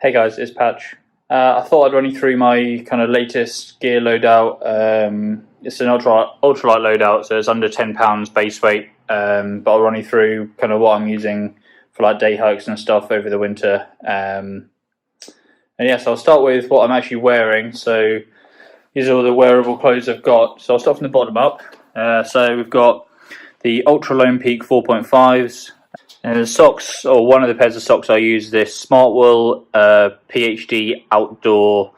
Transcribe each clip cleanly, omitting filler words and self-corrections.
Hey guys, it's Patch. I thought I'd run you through my kind of latest gear loadout. It's an ultralight loadout, so it's under £10 base weight. But I'll run you through kind of what I'm using for like day hikes and stuff over the winter. And yes, I'll start with what I'm actually wearing. So these are all the wearable clothes I've got. So I'll start from the bottom up. So we've got the Ultralight Peak 4.5s. And the socks, or one of the pairs of socks I use, this Smart Wool PhD Outdoor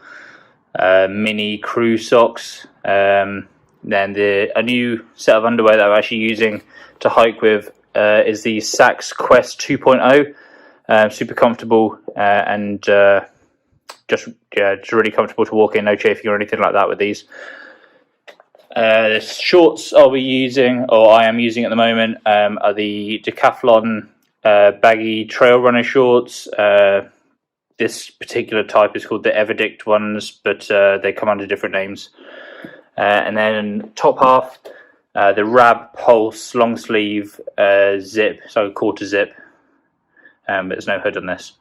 Mini Crew socks. Then a new set of underwear that I'm actually using to hike with is the Sax Quest 2.0. Super comfortable and just really comfortable to walk in, no chafing or anything like that with these. The shorts I'll be using, or I am using at the moment, are the Decathlon baggy trail runner shorts. This particular type is called the Everdict ones, but they come under different names. And then top half, the Rab Pulse long sleeve zip, so quarter zip, but there's no hood on this.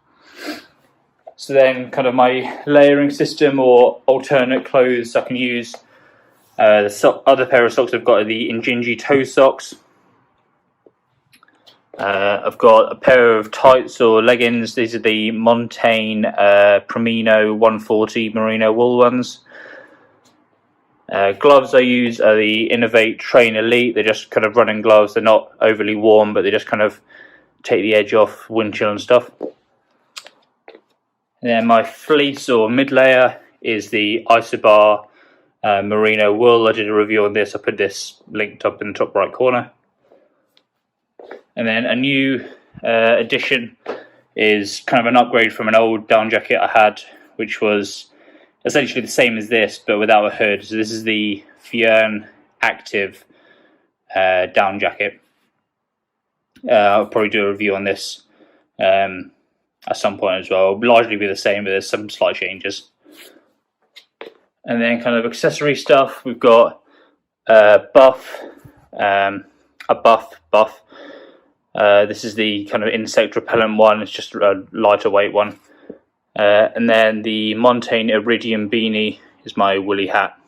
So then kind of my layering system or alternate clothes I can use. The other pair of socks I've got are the Injinji toe socks. I've got a pair of tights or leggings. These are the Montane Promino 140 merino wool ones. Gloves I use are the Innovate Train Elite. They're just kind of running gloves. They're not overly warm, but they just kind of take the edge off wind chill and stuff. And then my fleece or mid layer is the Isobar merino wool. I did a review on this. I put this linked up in the top right corner. And then a new addition is kind of an upgrade from an old down jacket I had, which was essentially the same as this, but without a hood. So this is the Fjern Active down jacket. I'll probably do a review on this at some point as well. It'll largely be the same, but there's some slight changes. And then kind of accessory stuff, we've got a buff. This is the kind of insect repellent one. It's just a lighter weight one. And then the Montane Iridium beanie is my woolly hat.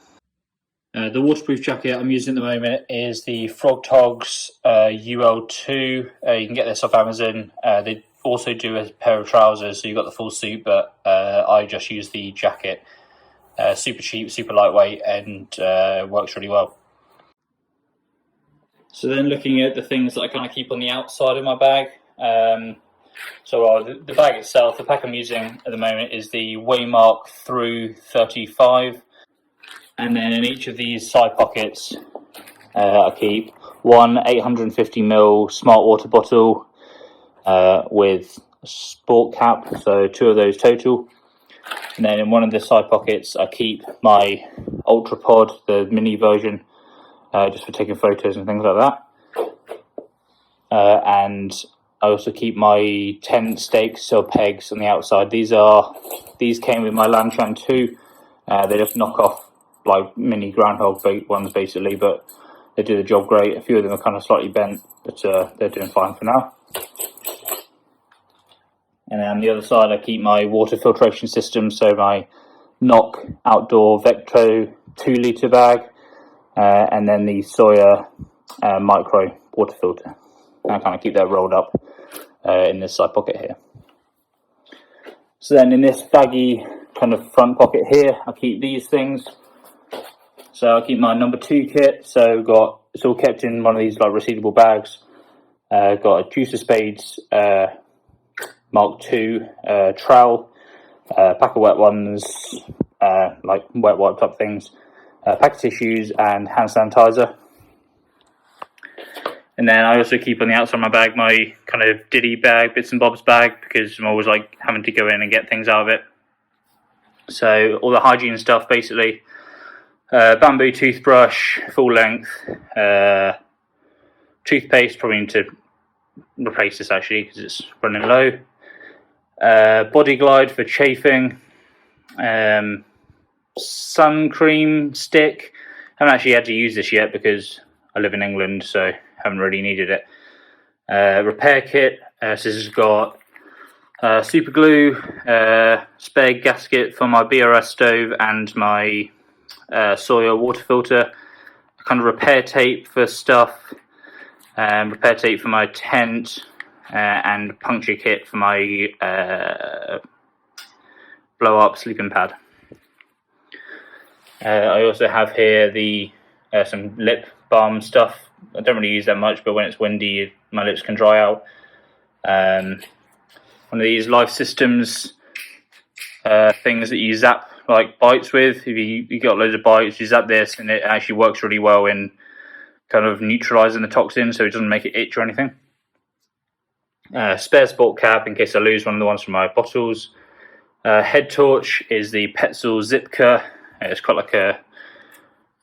The waterproof jacket I'm using at the moment is the Frog Togs UL2. You can get this off Amazon. They also do a pair of trousers, so you've got the full suit, but I just use the jacket. Super cheap, super lightweight, and works really well. So then looking at the things that I kind of keep on the outside of my bag. The bag itself, the pack I'm using at the moment is the Waymark through 35. And then in each of these side pockets, I keep one 850ml smart water bottle with a sport cap, so two of those total. And then in one of the side pockets, I keep my Ultrapod, the mini version, just for taking photos and things like that. And I also keep my tent stakes or pegs on the outside. These came with my Lanshan 2. They just knock off like mini groundhog ones basically, but they do the job great. A few of them are kind of slightly bent, but they're doing fine for now. And then on the other side, I keep my water filtration system, so my Knock Outdoor Vectro 2-litre bag, and then the Sawyer Micro water filter. And I kind of keep that rolled up in this side pocket here. So then in this baggy kind of front pocket here, I keep these things. So I keep my number 2 kit. So it's all kept in one of these like resealable bags. Got a Juicer Spades Mark II trowel, pack of wet ones, like wet wipe type things, pack of tissues and hand sanitizer. And then I also keep on the outside of my bag my kind of Diddy bag, bits and bobs bag, because I'm always like having to go in and get things out of it. So all the hygiene stuff basically, bamboo toothbrush, full length, toothpaste, probably need to replace this actually because it's running low. Body Glide for chafing, sun cream stick. I haven't actually had to use this yet because I live in England, so haven't really needed it. Repair kit. So this has got Super glue, spare gasket for my BRS stove and my Sawyer water filter, kind of repair tape for stuff, repair tape for my tent, and puncture kit for my blow up sleeping pad. I also have here the some lip balm stuff. I don't really use that much, but when it's windy my lips can dry out. One of these Life Systems things that you zap like bites with. If you got loads of bites, you zap this and it actually works really well in kind of neutralizing the toxin, so it doesn't make it itch or anything. Spare sport cap in case I lose one of the ones from my bottles. Head torch is the Petzl Zipka. It's got like a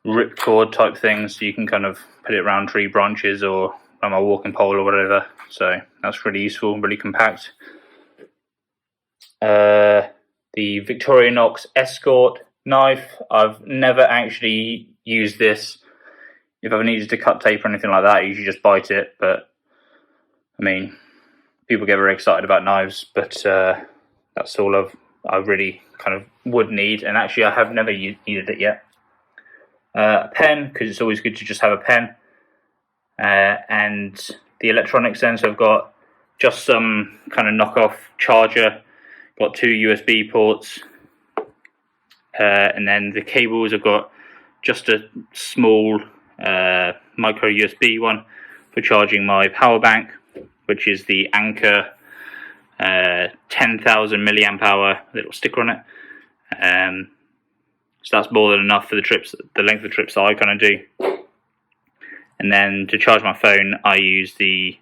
ripcord type thing, so you can kind of put it around tree branches or on my walking pole or whatever. So that's really useful, really compact. The Victorinox Escort knife. I've never actually used this. If I've needed to cut tape or anything like that, I usually just bite it. But I mean, people get very excited about knives, but that's all I really kind of would need. And actually, I have never needed it yet. A pen, because it's always good to just have a pen. And the electronics then, so I've got just some kind of knockoff charger. Got 2 USB ports, and then the cables, I've got just a small micro USB one for charging my power bank, which is the Anker 10,000 milliamp hour little sticker on it. So that's more than enough for the trips, the length of the trips that I kind of do. And then to charge my phone, I use a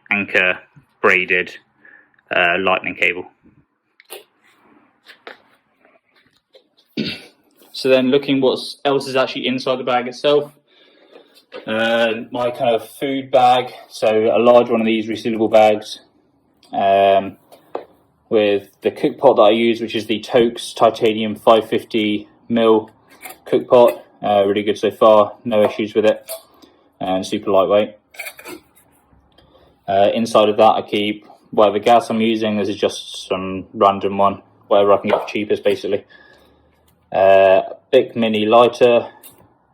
Anker braided lightning cable. So then looking what else is actually inside the bag itself. My kind of food bag, so a large one of these resealable bags, with the cook pot that I use, which is the Tokes Titanium 550mm cook pot. Really good so far, no issues with it, and super lightweight. Inside of that I keep whatever gas I'm using. This is just some random one, whatever I can get for cheapest basically. Bic mini lighter,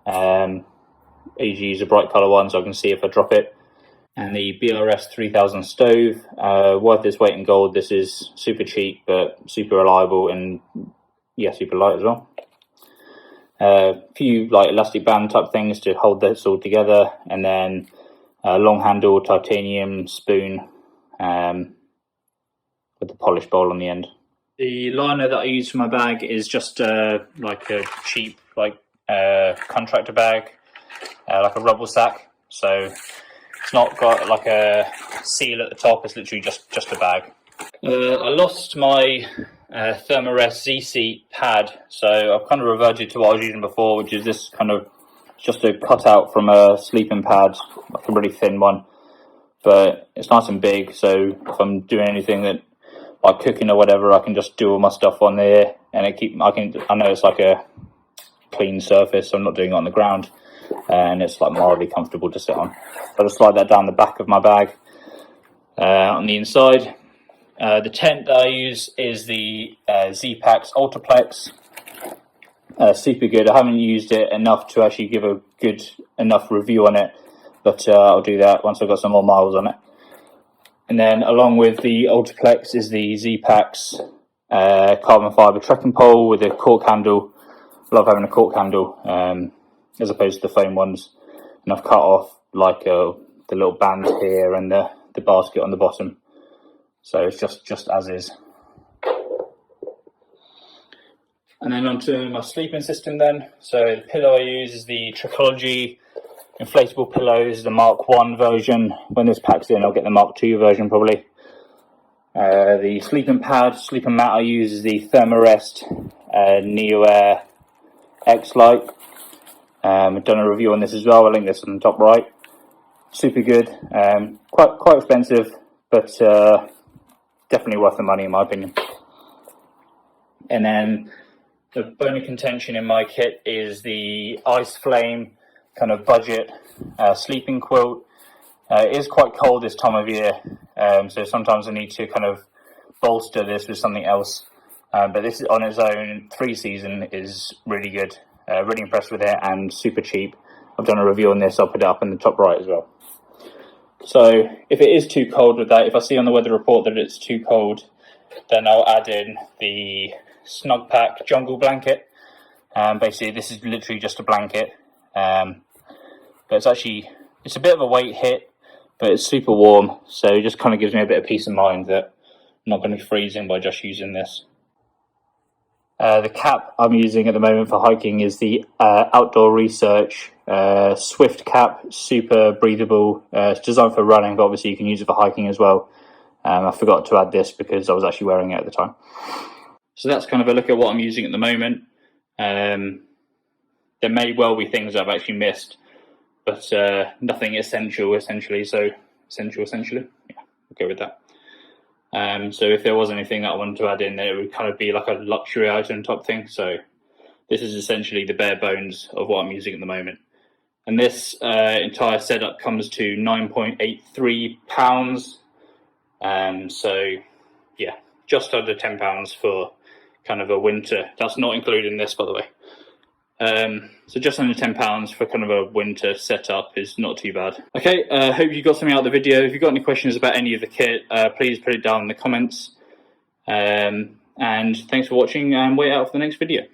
I usually use a bright colour one so I can see if I drop it. And the BRS 3000 stove, worth its weight in gold. This is super cheap but super reliable and yeah, super light as well. A few like elastic band type things to hold this all together, and then a long handle titanium spoon with the polish bowl on the end. The liner that I use for my bag is just like a cheap contractor bag, like a rubble sack. So it's not got like a seal at the top. It's literally just a bag. I lost my Thermarest Z-Seat pad, so I've kind of reverted to what I was using before, which is this kind of just a cutout from a sleeping pad, like a really thin one. But it's nice and big, so if I'm doing anything that like cooking or whatever, I can just do all my stuff on there, and I know it's like a clean surface, so I'm not doing it on the ground, and it's like mildly comfortable to sit on. So I'll just slide that down the back of my bag. On the inside, the tent that I use is the Z-Pax Ultraplex. Super good. I haven't used it enough to actually give a good enough review on it, but I'll do that once I've got some more miles on it. And then along with the Ultraplex is the Z-Pax carbon fibre trekking pole with a cork handle. I love having a cork handle as opposed to the foam ones. And I've cut off like the little band here and the basket on the bottom. So it's just as is. And then onto my sleeping system then. So the pillow I use is the Trichology inflatable pillow. This is the Mark 1 version. When this packs in, I'll get the Mark 2 version probably. The sleeping mat I use is the Thermarest Neo Air X Lite. I've done a review on this as well. I'll link this on the top right. Super good. Quite expensive, but definitely worth the money in my opinion. And then the bone of contention in my kit is the Ice Flame kind of budget sleeping quilt. It is quite cold this time of year, so sometimes I need to kind of bolster this with something else. But this on its own, 3-season is really good. Really impressed with it and super cheap. I've done a review on this, I'll put it up in the top right as well. So if it is too cold with that, if I see on the weather report that it's too cold, then I'll add in the Snug Pack Jungle Blanket. Basically this is literally just a blanket, but it's a bit of a weight hit, but it's super warm, so it just kind of gives me a bit of peace of mind that I'm not going to be freezing by just using this. The cap I'm using at the moment for hiking is the Outdoor Research Swift cap, super breathable. It's designed for running, but obviously you can use it for hiking as well. I forgot to add this because I was actually wearing it at the time. So that's kind of a look at what I'm using at the moment. There may well be things I've actually missed, but nothing essentially. Yeah, we'll go with that. So if there was anything that I wanted to add in there, it would kind of be like a luxury item type thing. So this is essentially the bare bones of what I'm using at the moment. And this entire setup comes to £9.83. So yeah, just under £10 for kind of a winter. That's not including this, by the way. So just under £10 for kind of a winter setup is not too bad. Okay, hope you got something out of the video. If you've got any questions about any of the kit, please put it down in the comments. And thanks for watching, and wait out for the next video.